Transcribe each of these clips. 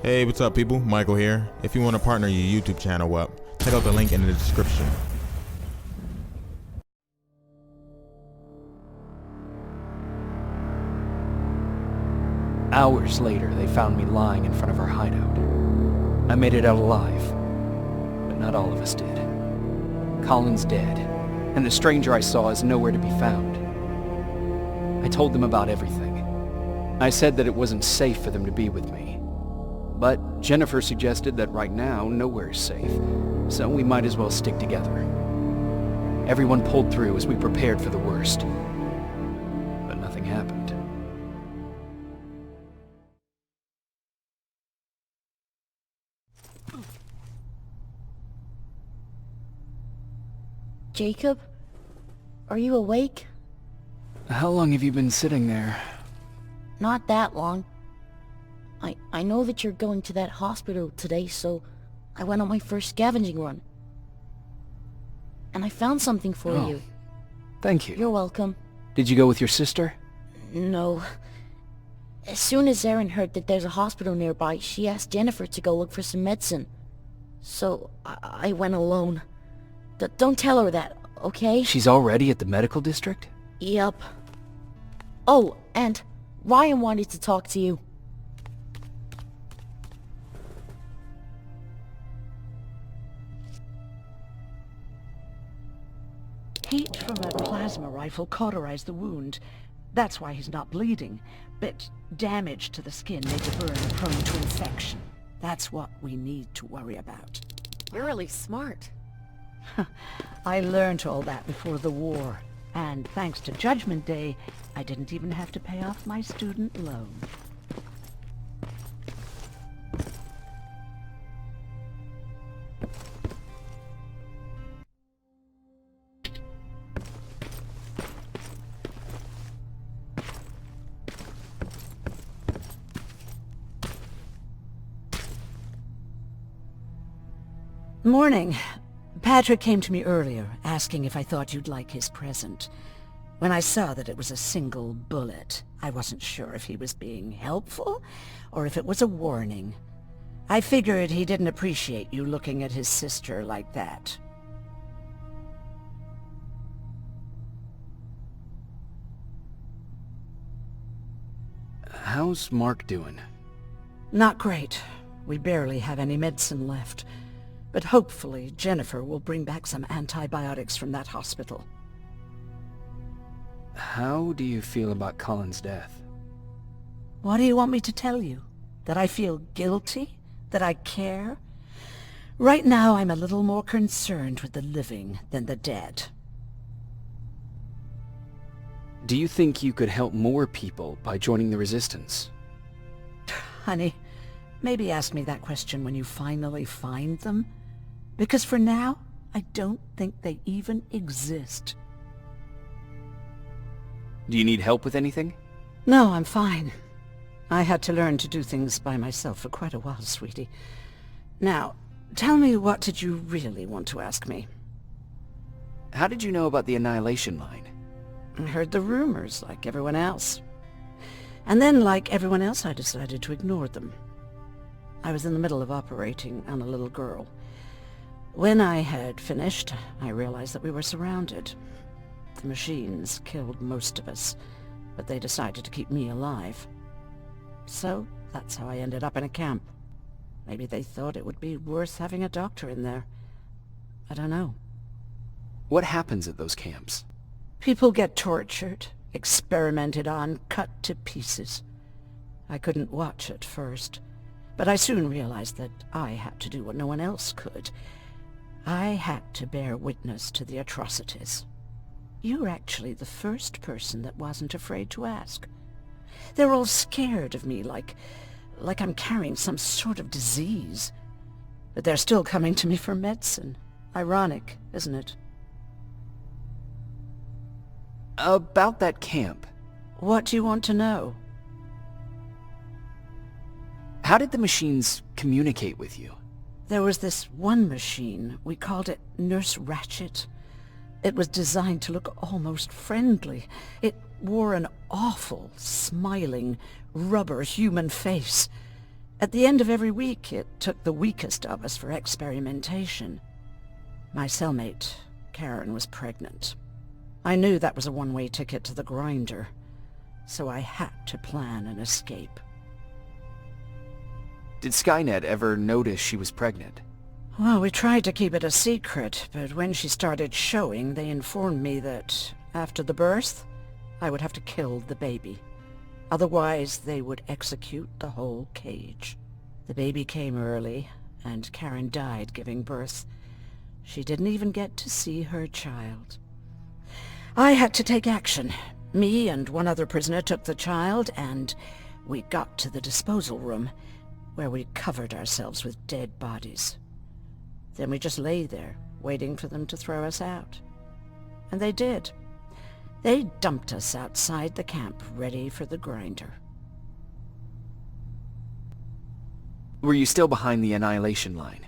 Hey, what's up people? Michael here. If you want to partner your YouTube channel up, check out the link in the description. Hours later, they found me lying in front of our hideout. I made it out alive, but not all of us did. Colin's dead, and the stranger I saw is nowhere to be found. I told them about everything. I said that it wasn't safe for them to be with me. But Jennifer suggested that right now, nowhere is safe, so we might as well stick together. Everyone pulled through as we prepared for the worst, but nothing happened. Jacob? Are you awake? How long have you been sitting there? Not that long. I know that you're going to that hospital today, so I went on my first scavenging run. And I found something for you. Thank you. You're welcome. Did you go with your sister? No. As soon as Erin heard that there's a hospital nearby, she asked Jennifer to go look for some medicine. So I went alone. Don't tell her that, okay? She's already at the medical district? Yep. Oh, and Ryan wanted to talk to you. Heat from a plasma rifle cauterized the wound. That's why he's not bleeding. But damage to the skin made the burn prone to infection. That's what we need to worry about. You're really smart. I learned all that before the war. And thanks to Judgment Day, I didn't even have to pay off my student loan. Morning. Patrick came to me earlier, asking if I thought you'd like his present. When I saw that it was a single bullet, I wasn't sure if he was being helpful, or if it was a warning. I figured he didn't appreciate you looking at his sister like that. How's Mark doing? Not great. We barely have any medicine left. But hopefully Jennifer will bring back some antibiotics from that hospital. How do you feel about Colin's death? What do you want me to tell you? That I feel guilty? That I care? Right now I'm a little more concerned with the living than the dead. Do you think you could help more people by joining the Resistance? Honey, maybe ask me that question when you finally find them. Because for now, I don't think they even exist. Do you need help with anything? No, I'm fine. I had to learn to do things by myself for quite a while, sweetie. Now, tell me, what did you really want to ask me? How did you know about the Annihilation Line? I heard the rumors, like everyone else. And then, like everyone else, I decided to ignore them. I was in the middle of operating on a little girl. When I had finished, I realized that we were surrounded. The machines killed most of us, but they decided to keep me alive. So, that's how I ended up in a camp. Maybe they thought it would be worth having a doctor in there. I don't know. What happens at those camps? People get tortured, experimented on, cut to pieces. I couldn't watch at first, but I soon realized that I had to do what no one else could. I had to bear witness to the atrocities. You're actually the first person that wasn't afraid to ask. They're all scared of me, like I'm carrying some sort of disease. But they're still coming to me for medicine. Ironic, isn't it? About that camp. What do you want to know? How did the machines communicate with you? There was this one machine, we called it Nurse Ratchet. It was designed to look almost friendly. It wore an awful, smiling, rubber human face. At the end of every week, it took the weakest of us for experimentation. My cellmate, Karen, was pregnant. I knew that was a one-way ticket to the grinder, so I had to plan an escape. Did Skynet ever notice she was pregnant? Well, we tried to keep it a secret, but when she started showing, they informed me that after the birth, I would have to kill the baby. Otherwise, they would execute the whole cage. The baby came early, and Karen died giving birth. She didn't even get to see her child. I had to take action. Me and one other prisoner took the child, and we got to the disposal room, where we covered ourselves with dead bodies. Then we just lay there, waiting for them to throw us out. And they did. They dumped us outside the camp, ready for the grinder. Were you still behind the annihilation line?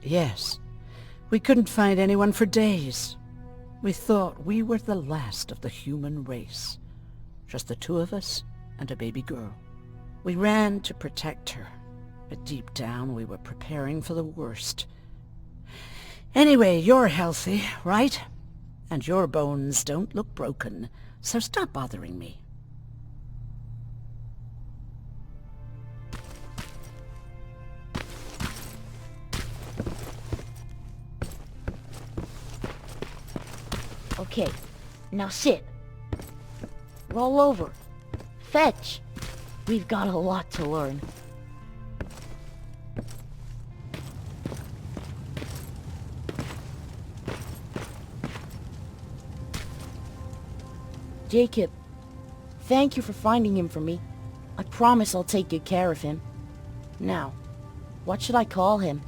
Yes. We couldn't find anyone for days. We thought we were the last of the human race. Just the two of us and a baby girl. We ran to protect her, but deep down we were preparing for the worst. Anyway, you're healthy, right? And your bones don't look broken, so stop bothering me. Okay, now sit. Roll over. Fetch. We've got a lot to learn. Jacob, thank you for finding him for me. I promise I'll take good care of him. Now, what should I call him?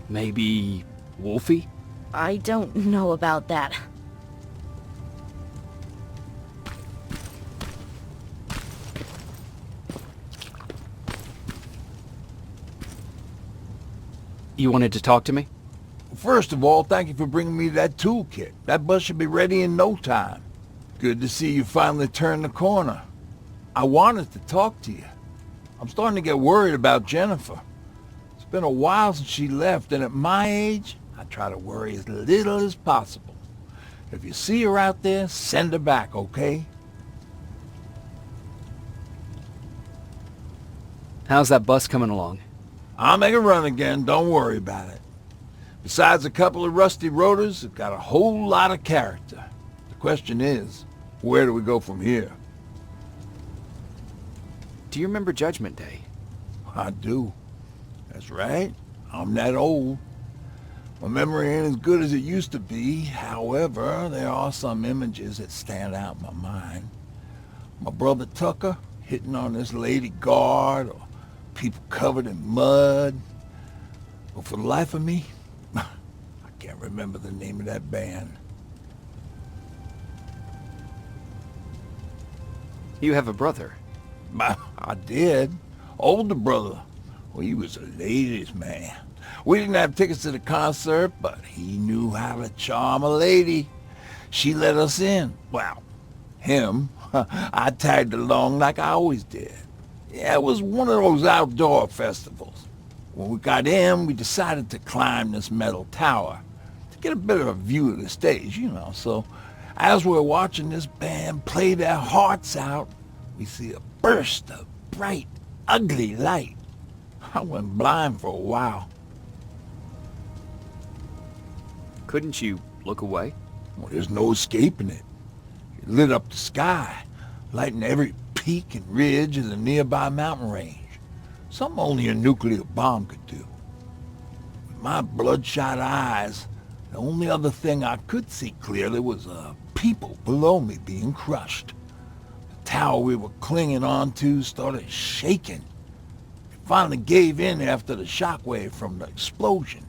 Maybe Wolfie? I don't know about that. You wanted to talk to me? First of all, thank you for bringing me that toolkit. That bus should be ready in no time. Good to see you finally turned the corner. I wanted to talk to you. I'm starting to get worried about Jennifer. It's been a while since she left, and at my age, I try to worry as little as possible. If you see her out there, send her back, okay? How's that bus coming along? I'll make a run again, don't worry about it. Besides a couple of rusty rotors, it's got a whole lot of character. The question is, where do we go from here? Do you remember Judgment Day? I do. That's right. I'm that old. My memory ain't as good as it used to be. However, there are some images that stand out in my mind. My brother Tucker hitting on this lady guard, or people covered in mud. But for the life of me, I can't remember the name of that band. You have a brother. I did. Older brother. Well, he was a ladies' man. We didn't have tickets to the concert, but he knew how to charm a lady. She let us in. Well, him. I tagged along like I always did. Yeah, it was one of those outdoor festivals. When we got in, we decided to climb this metal tower to get a better view of the stage, you know. So as we're watching this band play their hearts out, we see a burst of bright, ugly light. I went blind for a while. Couldn't you look away? Well, there's no escaping it. It lit up the sky, lighting every peak and ridge of the nearby mountain range. Something only a nuclear bomb could do. With my bloodshot eyes, the only other thing I could see clearly was people below me being crushed. The tower we were clinging onto started shaking. It finally gave in after the shockwave from the explosion.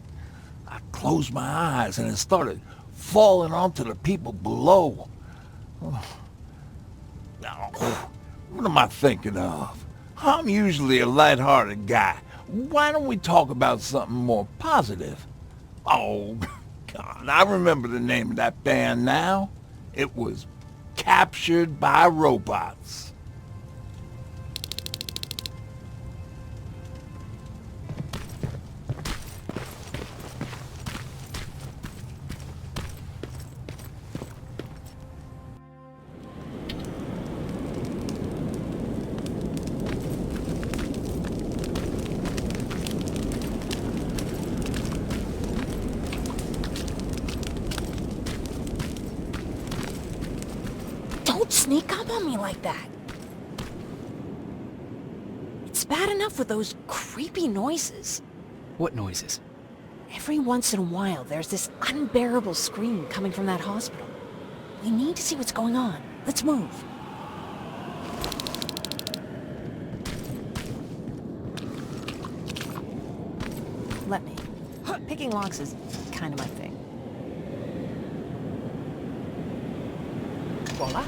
I closed my eyes and it started falling onto the people below. Oh. Now, what am I thinking of? I'm usually a light-hearted guy. Why don't we talk about something more positive? Oh, God, I remember the name of that band now. It was captured by robots. Don't sneak up on me like that. It's bad enough with those creepy noises. What noises? Every once in a while, there's this unbearable scream coming from that hospital. We need to see what's going on. Let's move. Let me. Picking locks is kind of my thing. Voila.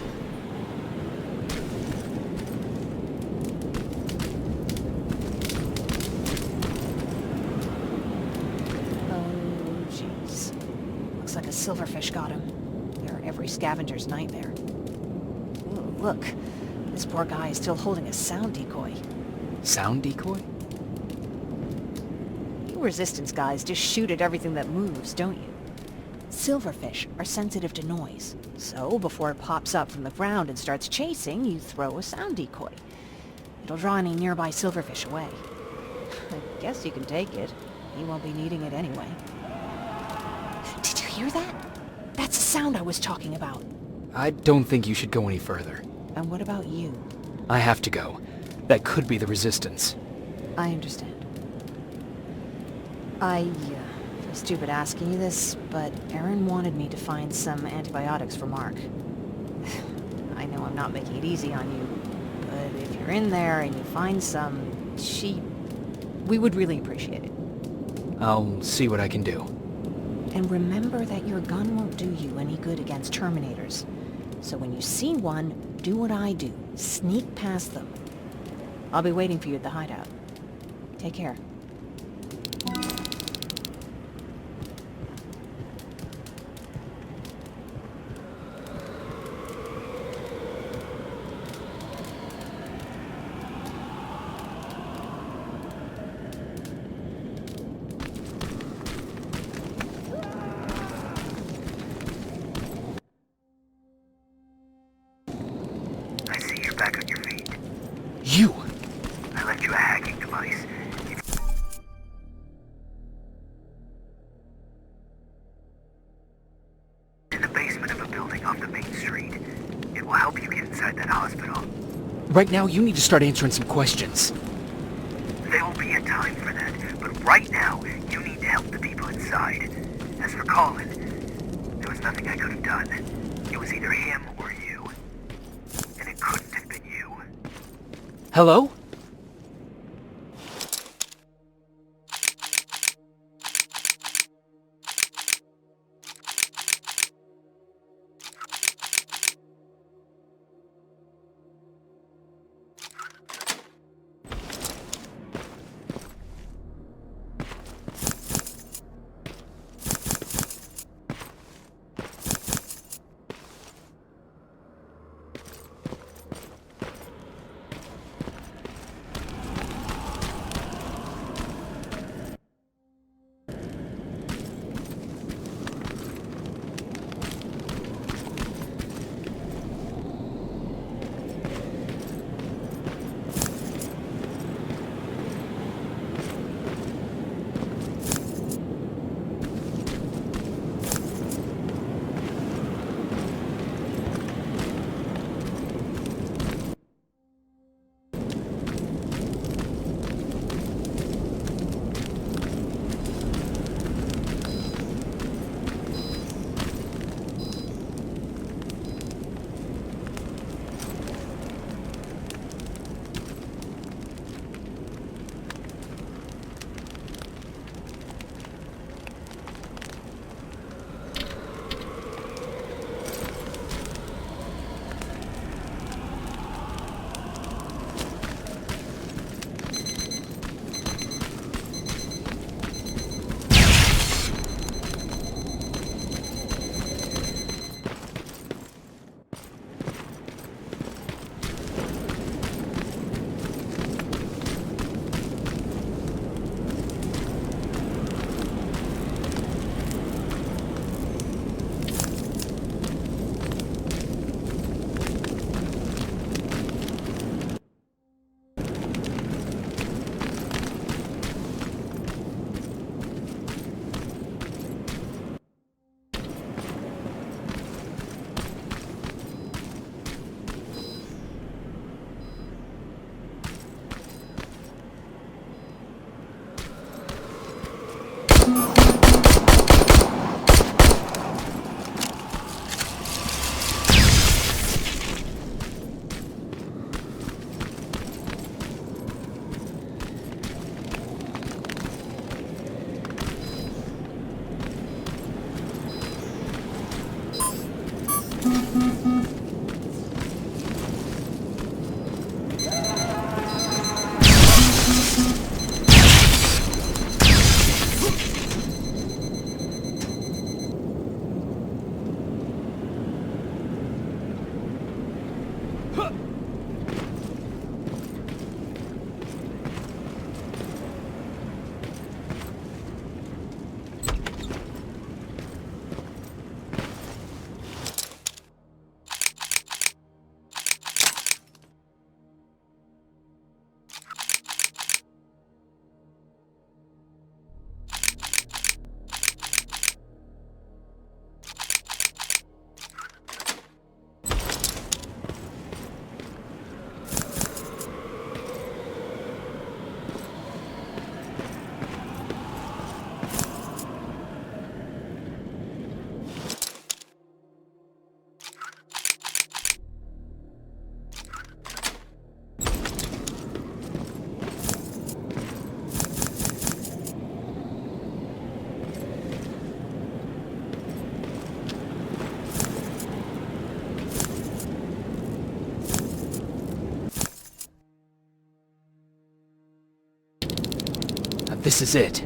Oh, jeez. Looks like a silverfish got him. They're every scavenger's nightmare. Ooh, look. This poor guy is still holding a sound decoy. Sound decoy? You resistance guys just shoot at everything that moves, don't you? Silverfish are sensitive to noise, so before it pops up from the ground and starts chasing, you throw a sound decoy. It'll draw any nearby silverfish away. I guess you can take it. You won't be needing it anyway. Did you hear that? That's the sound I was talking about. I don't think you should go any further. And what about you? I have to go. That could be the resistance. I understand. I feel stupid asking you this, but Erin wanted me to find some antibiotics for Mark. I know I'm not making it easy on you, but if you're in there and you find some, we would really appreciate it. I'll see what I can do. And remember that your gun won't do you any good against Terminators. So when you see one, do what I do. Sneak past them. I'll be waiting for you at the hideout. Take care. I see you're back on your feet. You! I left you a hacking device. It's in the basement of a building off the main street. It will help you get inside that hospital. Right now, you need to start answering some questions. There will be a time for that, but right now, you need to help the people inside. As for Colin, there was nothing I could have done. It was either him or you. And it couldn't have been you. Hello? This is it.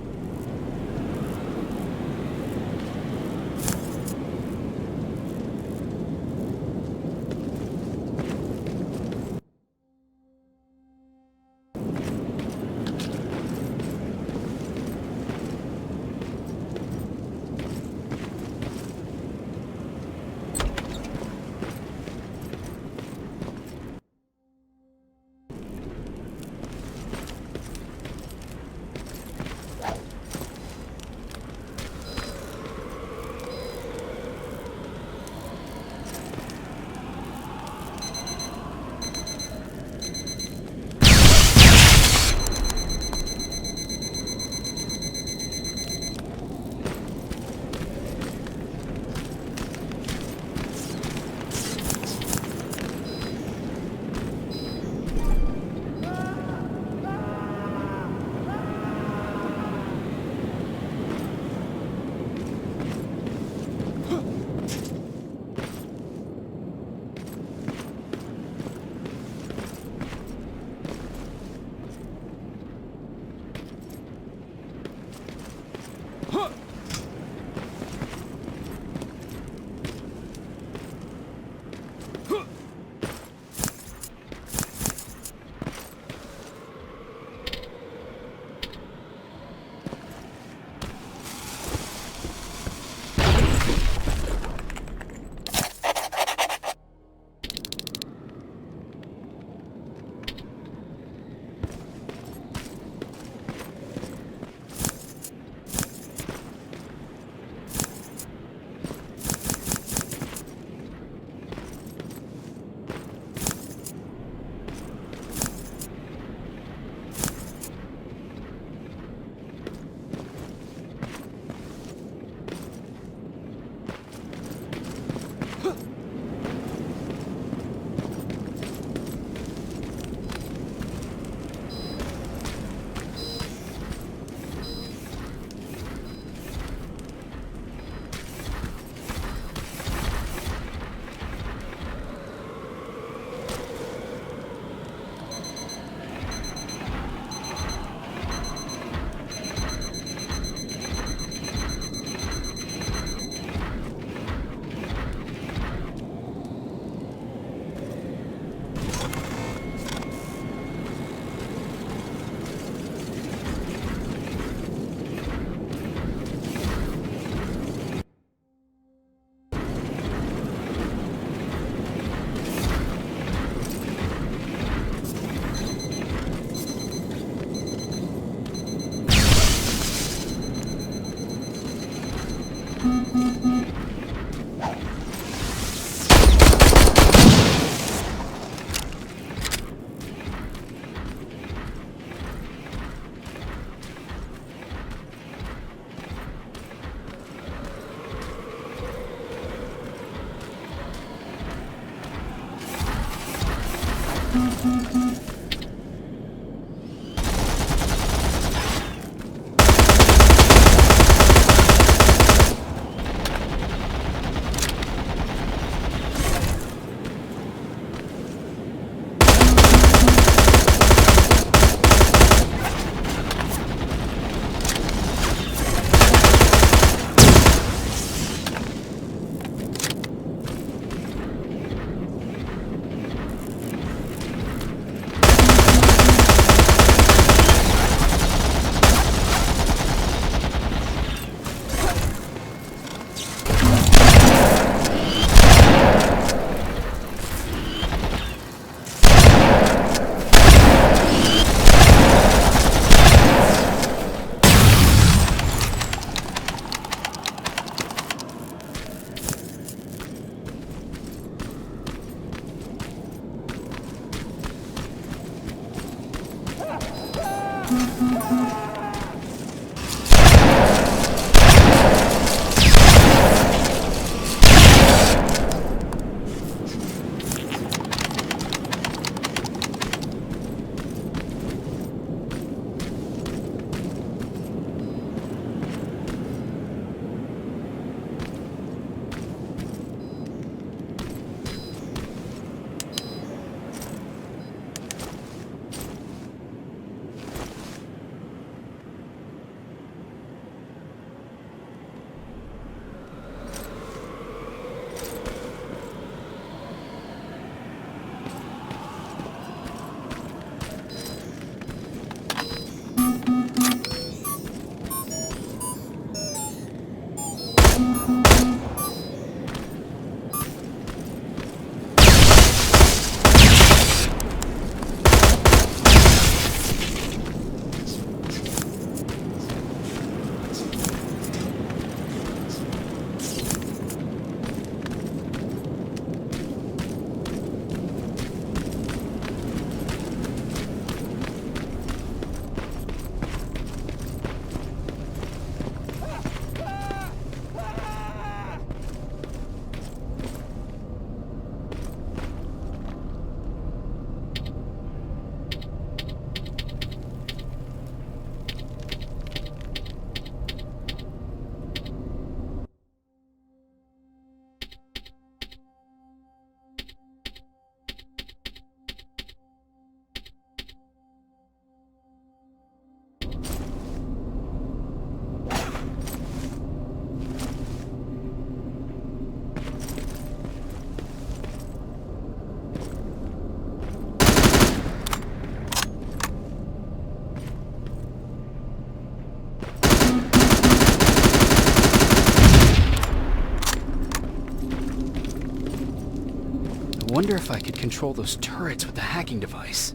wonder if I could control those turrets with the hacking device.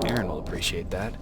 Aaron will appreciate that.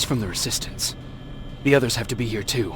He's from the Resistance. The others have to be here too.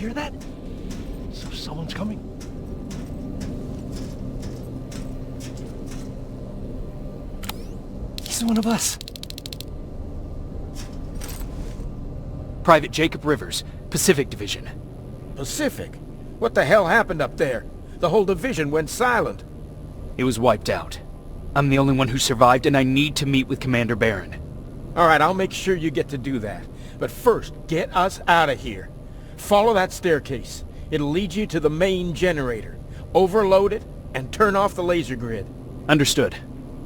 Hear that? So someone's coming. He's one of us. Private Jacob Rivers, Pacific Division. Pacific? What the hell happened up there? The whole division went silent. It was wiped out. I'm the only one who survived, and I need to meet with Commander Barron. All right, I'll make sure you get to do that. But first, get us out of here. Follow that staircase. It'll lead you to the main generator. Overload it and turn off the laser grid. Understood.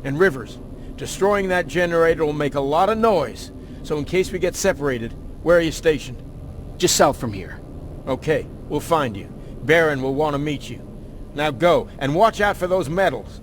And Rivers, destroying that generator will make a lot of noise. So in case we get separated, where are you stationed? Just south from here. Okay, we'll find you. Barron will want to meet you. Now go, and watch out for those medals.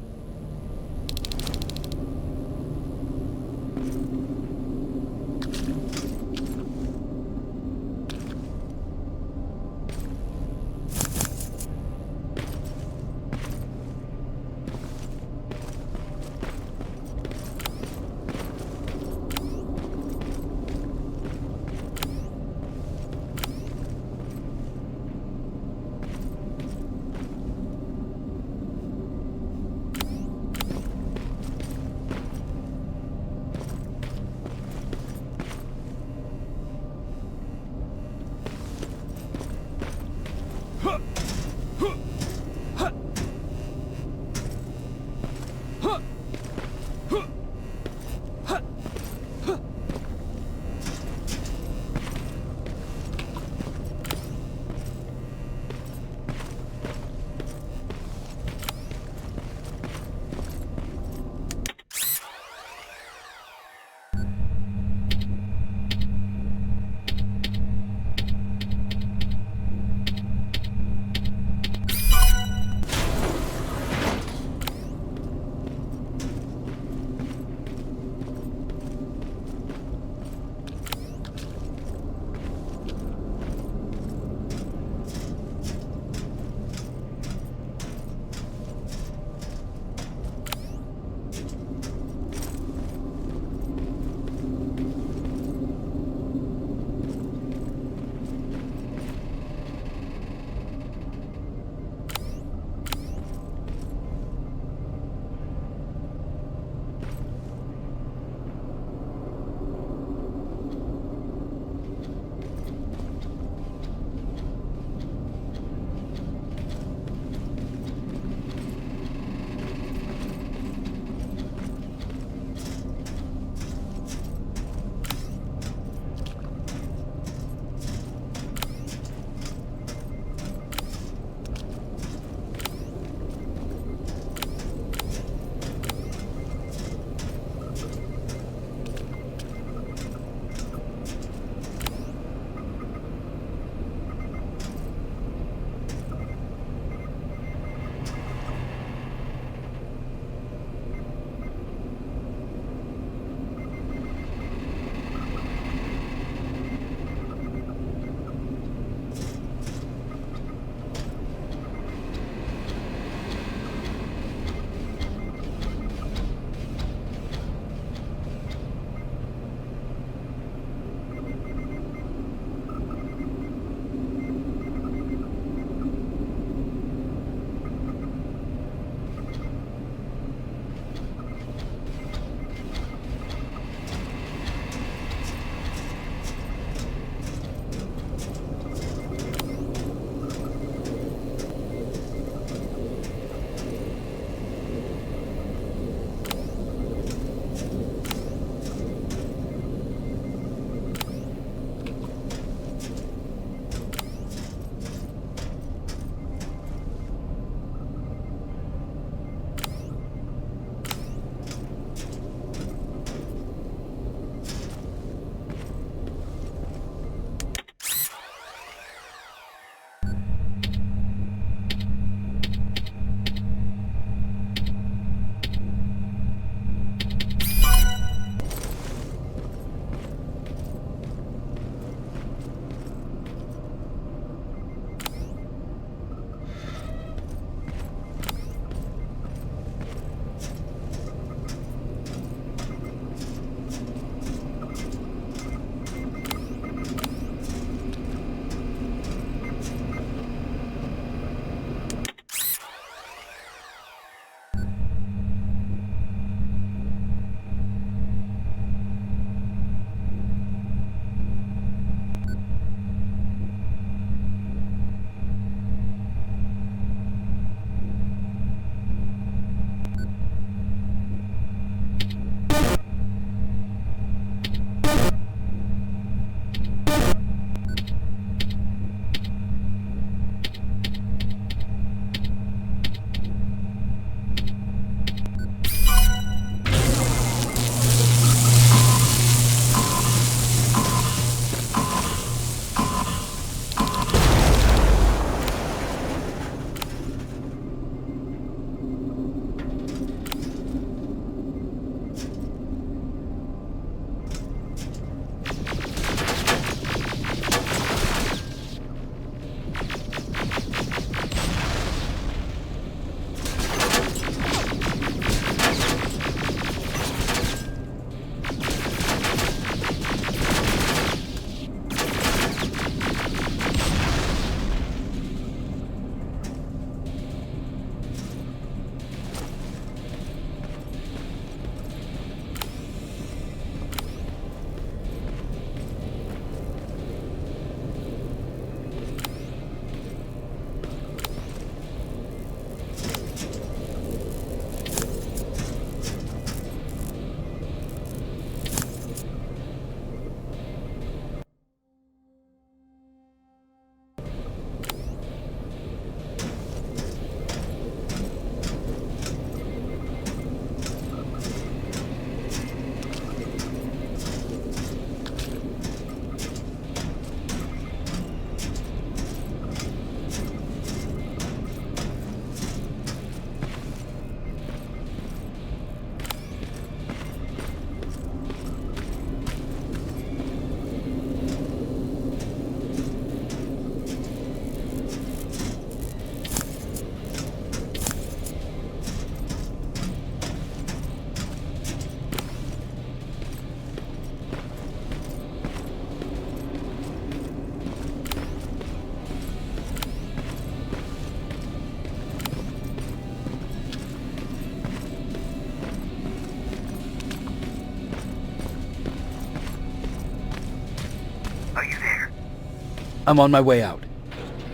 I'm on my way out.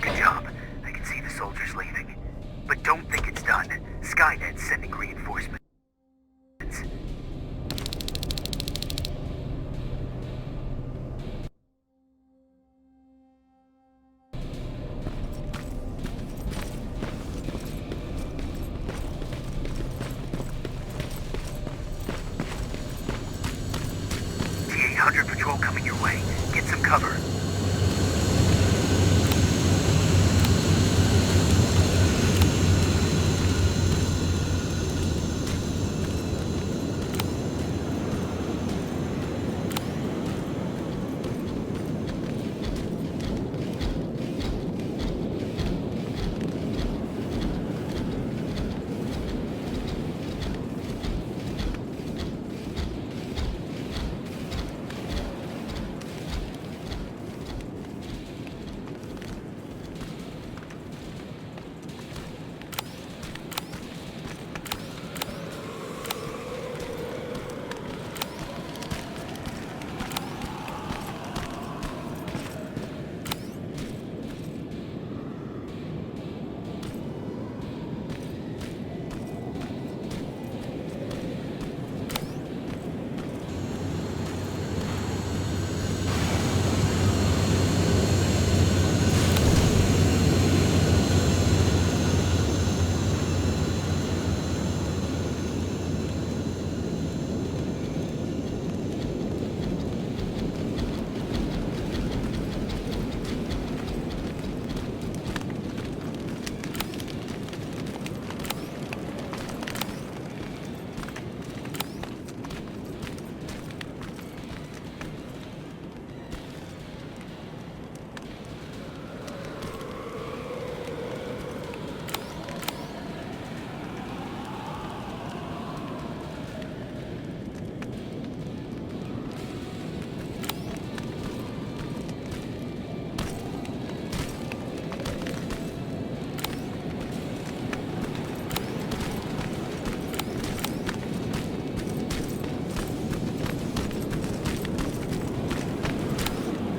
Good job. I can see the soldiers leaving. But don't think it's done. Skynet's sending reinforcements. T-800 patrol coming your way. Get some cover.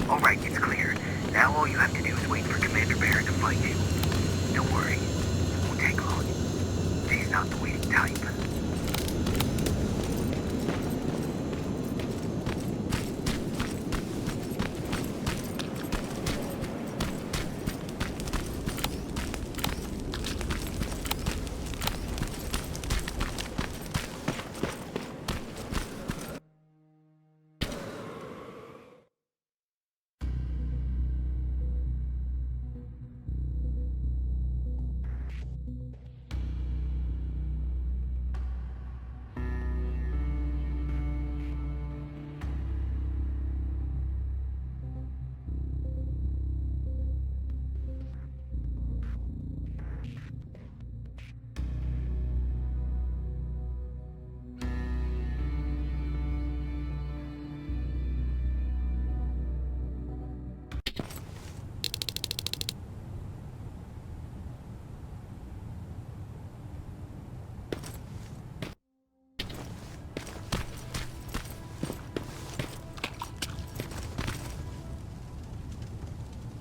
Alright, it's clear. Now all you have to do is wait for Commander Barrett to find you. Don't worry. It won't take long. She's not the waiting type.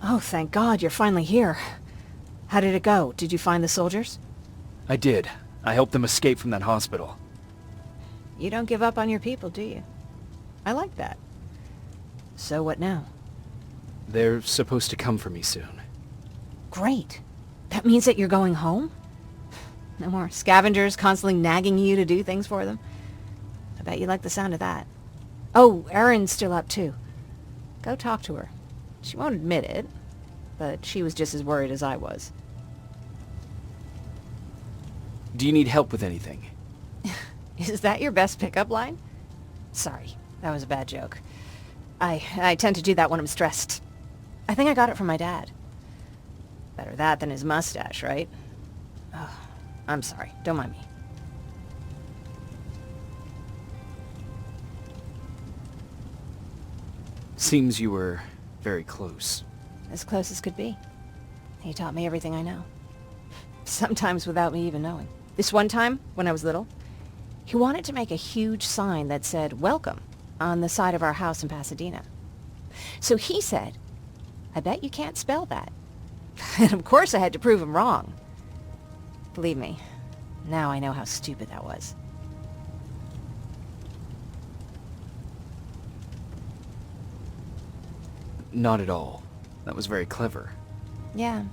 Oh, thank God, you're finally here. How did it go? Did you find the soldiers? I did. I helped them escape from that hospital. You don't give up on your people, do you? I like that. So what now? They're supposed to come for me soon. Great. That means that you're going home? No more scavengers constantly nagging you to do things for them? I bet you like the sound of that. Oh, Erin's still up too. Go talk to her. She won't admit it, but she was just as worried as I was. Do you need help with anything? Is that your best pickup line? Sorry, that was a bad joke. I tend to do that when I'm stressed. I think I got it from my dad. Better that than his mustache, right? Oh, I'm sorry. Don't mind me. Seems you were very close. As close as could be. He taught me everything I know. Sometimes without me even knowing. This one time, when I was little, he wanted to make a huge sign that said, "Welcome," on the side of our house in Pasadena. So he said, I bet you can't spell that. And of course I had to prove him wrong. Believe me, now I know how stupid that was. Not at all. That was very clever. Yeah,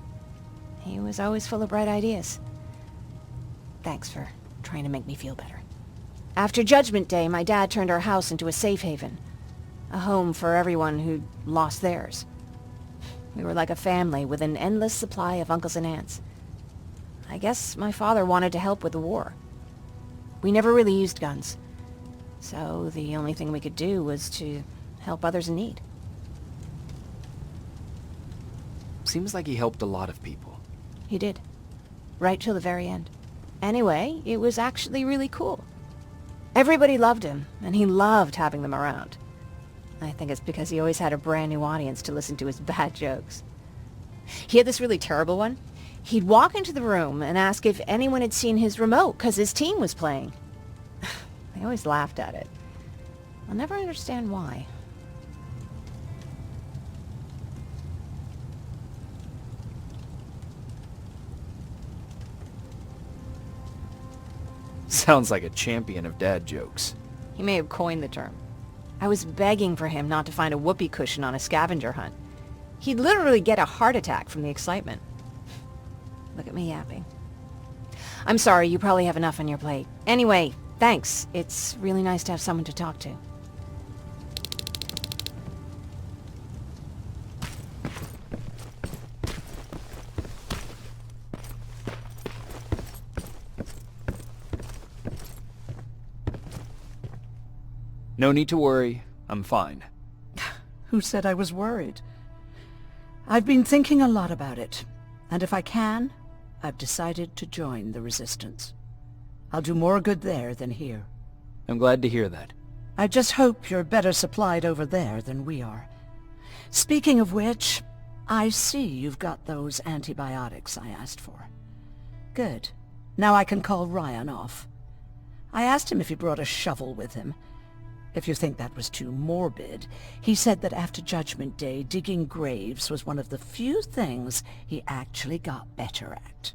he was always full of bright ideas. Thanks for trying to make me feel better. After Judgment Day, my dad turned our house into a safe haven. A home for everyone who'd lost theirs. We were like a family with an endless supply of uncles and aunts. I guess my father wanted to help with the war. We never really used guns. So the only thing we could do was to help others in need. Seems like he helped a lot of people. He did. Right till the very end. Anyway, it was actually really cool. Everybody loved him, and he loved having them around. I think it's because he always had a brand new audience to listen to his bad jokes. He had this really terrible one. He'd walk into the room and ask if anyone had seen his remote because his team was playing. They always laughed at it. I'll never understand why. Sounds like a champion of dad jokes. He may have coined the term. I was begging for him not to find a whoopee cushion on a scavenger hunt. He'd literally get a heart attack from the excitement. Look at me yapping. I'm sorry, you probably have enough on your plate. Anyway, thanks. It's really nice to have someone to talk to. No need to worry. I'm fine. Who said I was worried? I've been thinking a lot about it, and if I can, I've decided to join the Resistance. I'll do more good there than here. I'm glad to hear that. I just hope you're better supplied over there than we are. Speaking of which, I see you've got those antibiotics I asked for. Good. Now I can call Ryan off. I asked him if he brought a shovel with him. If you think that was too morbid, he said that after Judgment Day, digging graves was one of the few things he actually got better at.